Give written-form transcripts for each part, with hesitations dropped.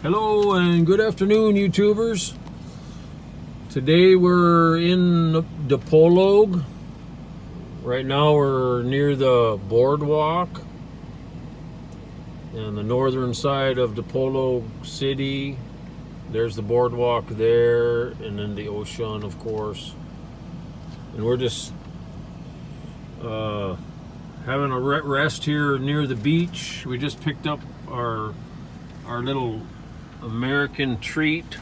Hello and good afternoon, YouTubers. Today we're in Dipolog. Right now we're near the Boardwalk on the northern side of Dipolog City. There's the Boardwalk there, and then the ocean, of course. And we're just having a rest here near the beach. We just picked up our little American treat,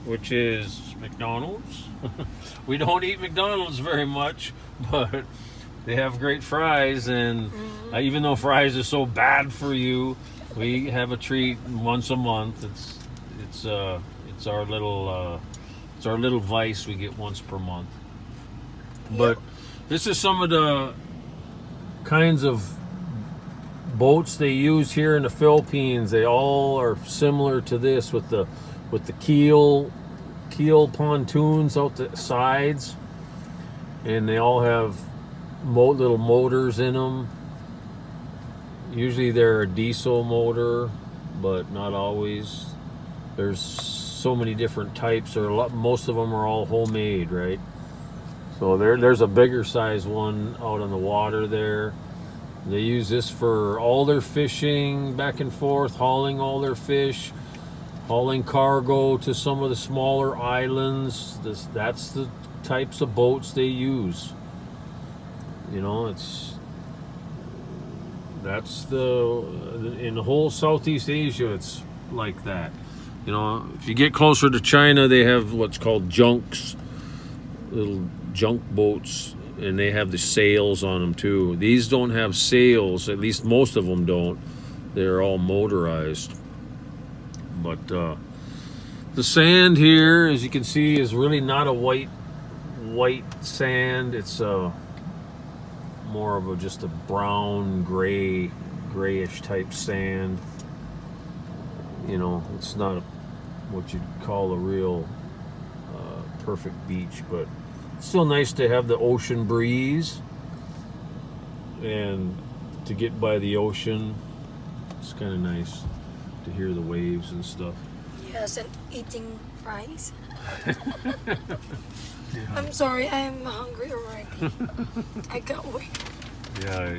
which is McDonald's. We don't eat McDonald's very much, but they have great fries, and even though fries are so bad for you, we have a treat once a month. It's our little vice we get once per month. But this is some of the kinds of boats they use here in the Philippines. They all are similar to this with the keel pontoons out the sides, and they all have little motors in them. Usually they're a diesel motor, but not always. There's so many different types. Most of them are all homemade, right? So there's a bigger size one out on the water there. They use this for all their fishing back and forth, hauling all their fish, hauling cargo to some of the smaller islands. That's the types of boats they use. You know, in the whole Southeast Asia, it's like that. You know, if you get closer to China, they have what's called junks, little junk boats, and they have the sails on them too. These don't have sails, at least most of them don't. They're all motorized. But the sand here, as you can see, is really not a white sand. It's more of just a brown, grayish type sand. You know, it's not what you'd call a real perfect beach, but it's still nice to have the ocean breeze and to get by the ocean. It's kind of nice to hear the waves and stuff. Yes, and eating fries. Yeah. I'm sorry, I'm hungry already. I can't wait. Yeah,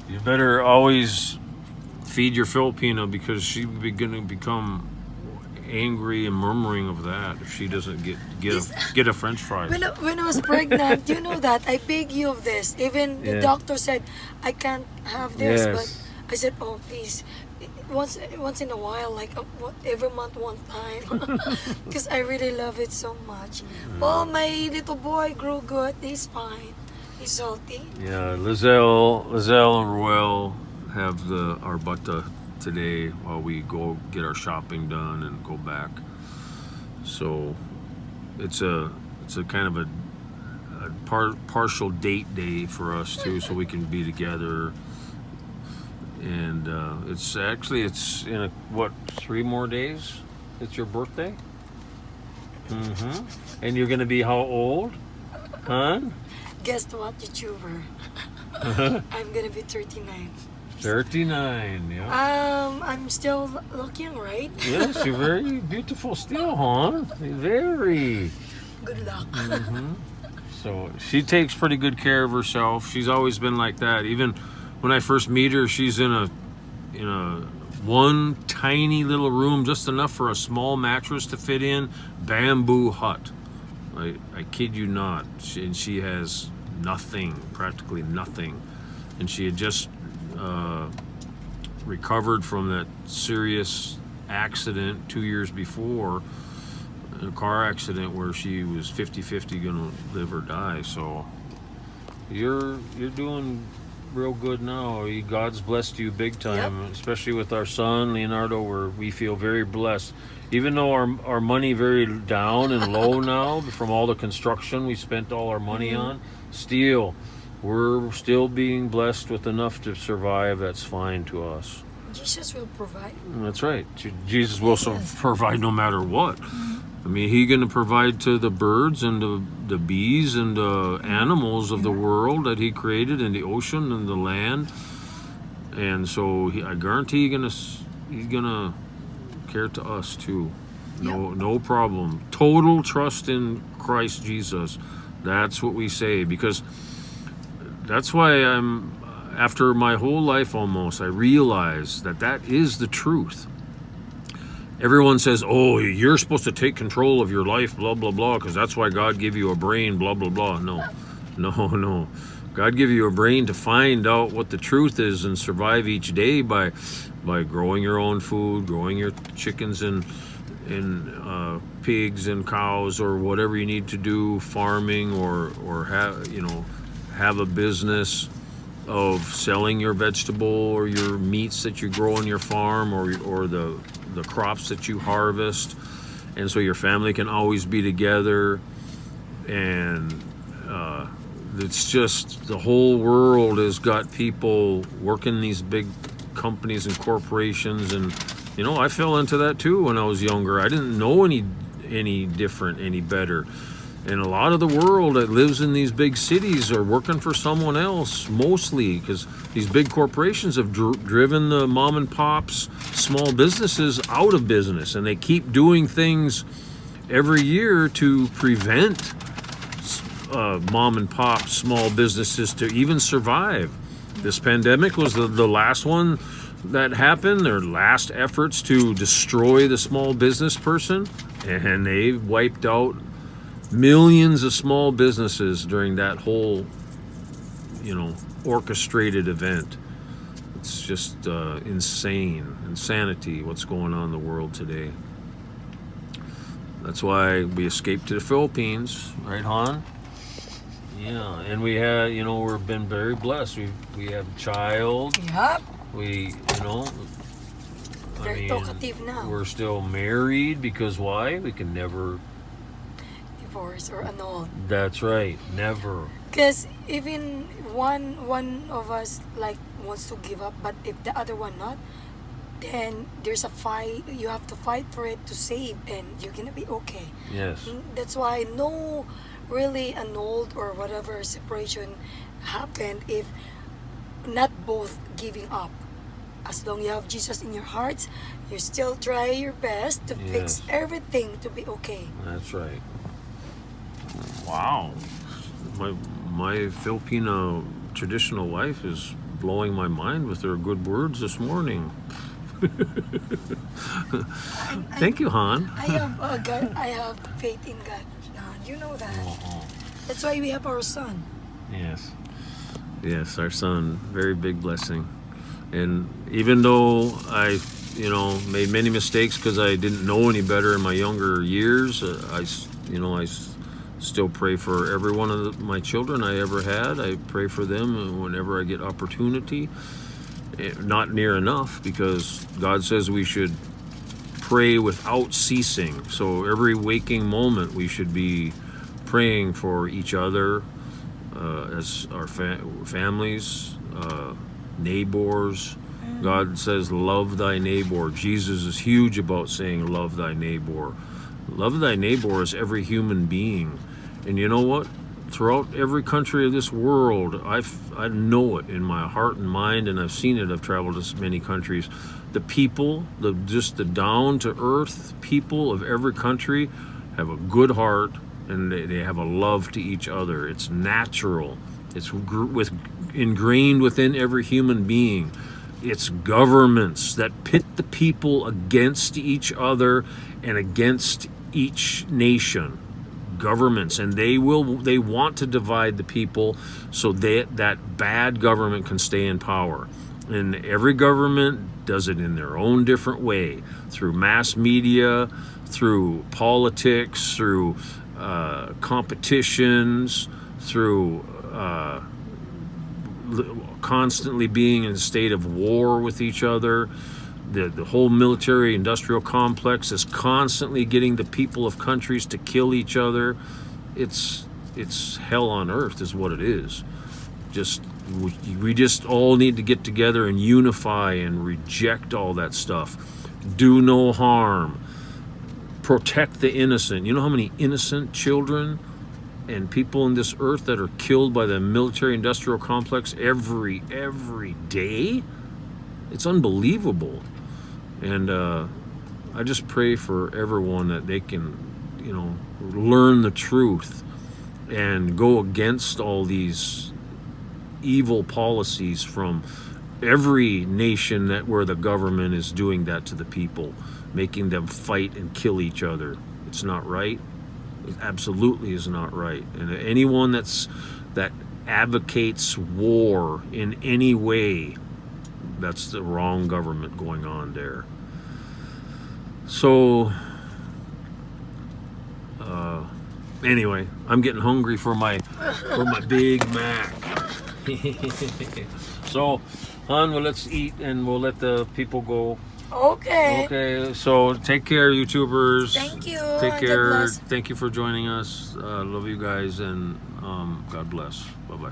you better always feed your Filipina, because she's going to become angry and murmuring of that if she doesn't get a French fry. When I was pregnant, you know that I beg you of this. Even the doctor said I can't have this, but I said, oh please, once in a while, like every month one time, because I really love it so much. Oh, my little boy grew good. He's fine. He's healthy. Yeah, Lizelle and Ruel have our butta today while we go get our shopping done and go back. So it's a kind of a partial date day for us too, so we can be together. And it's in 3 more days. It's your birthday. And you're gonna be how old, huh? Guess what, YouTuber? I'm gonna be 39. 39, yeah. I'm still looking, right? Yes, you're very beautiful still, huh? Very. Good luck. So she takes pretty good care of herself. She's always been like that. Even when I first meet her, she's in a one tiny little room, just enough for a small mattress to fit in, bamboo hut. I kid you not. She has nothing, practically nothing. And she had just recovered from that serious accident 2 years before, a car accident where she was 50-50 gonna live or die. So you're doing real good now. God's blessed you big time, especially with our son Leonardo, where we feel very blessed. Even though our money very down and low now from all the construction we spent all our money on, we're still being blessed with enough to survive. That's fine to us. Jesus will provide. That's right. Jesus will provide no matter what. I mean, He's going to provide to the birds and the bees and the animals of the world that He created, and the ocean and the land. And so I guarantee He's gonna care to us too. No problem. Total trust in Christ Jesus. That's what we say, because that's why after my whole life almost, I realize that is the truth. Everyone says, oh, you're supposed to take control of your life, blah, blah, blah, because that's why God gave you a brain, blah, blah, blah. No. God gave you a brain to find out what the truth is and survive each day by growing your own food, growing your chickens and pigs and cows, or whatever you need to do, farming, or have a business of selling your vegetable or your meats that you grow on your farm, or the crops that you harvest, and so your family can always be together. And it's just, the whole world has got people working these big companies and corporations, and I fell into that too when I was younger. I didn't know any different, any better. And a lot of the world that lives in these big cities are working for someone else, mostly because these big corporations have driven the mom and pops, small businesses out of business, and they keep doing things every year to prevent mom and pop, small businesses to even survive. This pandemic was the last one that happened, their last efforts to destroy the small business person, and they wiped out millions of small businesses during that whole, orchestrated event. It's just insanity what's going on in the world today. That's why we escaped to the Philippines, right, Han? Yeah, and we had, we've been very blessed. We have a child. Yep. We, Very talkative now. We're still married because why? We can never divorce or annul. That's right, never. Because even one of us wants to give up, but if the other one not, then there's a fight. You have to fight for it to save, and you're gonna be okay. Yes. That's why no really annulled or whatever separation happened if not both giving up. As long you have Jesus in your hearts, you still try your best to fix everything to be okay. That's right. Wow. My Filipina traditional wife is blowing my mind with her good words this morning. Thank you, Han. I have faith in God. You know that. That's why we have our son. Yes, our son, very big blessing. And even though I made many mistakes because I didn't know any better in my younger years, I still pray for every one of my children I ever had. I pray for them whenever I get opportunity. Not near enough, because God says we should pray without ceasing. So every waking moment we should be praying for each other, as our families, neighbors. God says love thy neighbor. Jesus is huge about saying love thy neighbor. Love thy neighbor is every human being. And you know what? Throughout every country of this world, I know it in my heart and mind, and I've seen it. I've traveled to many countries. The people, the down-to-earth people of every country have a good heart, and they have a love to each other. It's natural. It's ingrained within every human being. It's governments that pit the people against each other and against each nation. Governments, and they want to divide the people so that bad government can stay in power. And every government does it in their own different way, through mass media, through politics, through competitions, through constantly being in a state of war with each other. The whole military industrial complex is constantly getting the people of countries to kill each other. It's hell on earth is what it is. We just all need to get together and unify and reject all that stuff. Do no harm. Protect the innocent. You know how many innocent children and people in this earth that are killed by the military industrial complex every day? It's unbelievable. And I just pray for everyone that they can, you know, learn the truth and go against all these evil policies from every nation that where the government is doing that to the people, making them fight and kill each other. It's not right. It absolutely is not right. And anyone that advocates war in any way, that's the wrong government going on there. So anyway, I'm getting hungry for my Big Mac. So, hon, well, let's eat and we'll let the people go. Okay. Okay, so take care, YouTubers. Thank you. Take God care. bless. Thank you for joining us. Love you guys, and God bless. Bye-bye.